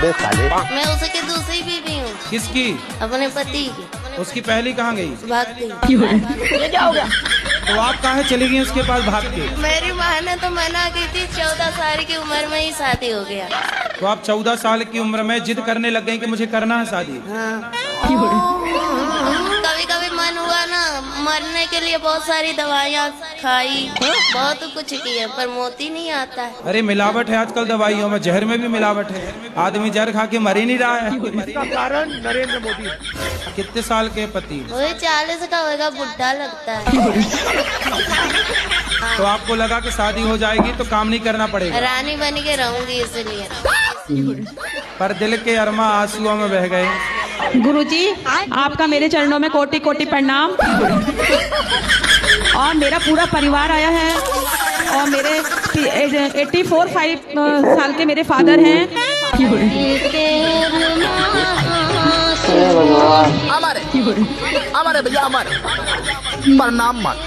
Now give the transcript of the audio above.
अबे साले। मैं उसकी दूसरी बीवी हूँ। किसकी? अपने पति की। उसकी पहली कहाँ गई? भाग गई। ये क्या हो गया? तो आप काहे चली गई उसके पास भाग के? मेरी माँ ने तो मना की थी, 14 साल की उम्र में ही शादी हो गया। तो आप 14 साल की उम्र में जिद करने लग गई कि मुझे करना है शादी? हाँ। कभी कभी मन हुआ ना, मरने के लिए बहुत सारी दवाइयाँ खाई, बहुत कुछ किया, पर मोती नहीं आता है। अरे मिलावट है आजकल दवाइयों में, जहर में भी मिलावट है। आदमी जहर खा के मर ही नहीं रहा है। इसका कारण नरेंद्र मोदी। कितने साल के पति? वही 40 का होगा, बुढ़ा लगता है। तो आपको लगा कि शादी हो जाएगी तो काम नहीं करना पड़ेगा? रानी बन के रहूंगी इसलिए। पर दिल के अरमा आंसुओं में बह गए। गुरुजी, आपका मेरे चरणों में कोटि कोटि प्रणाम। और मेरा पूरा परिवार आया है और मेरे 84 साल के मेरे फादर हैं। हमारे भैया हमारे प्रणाम मत।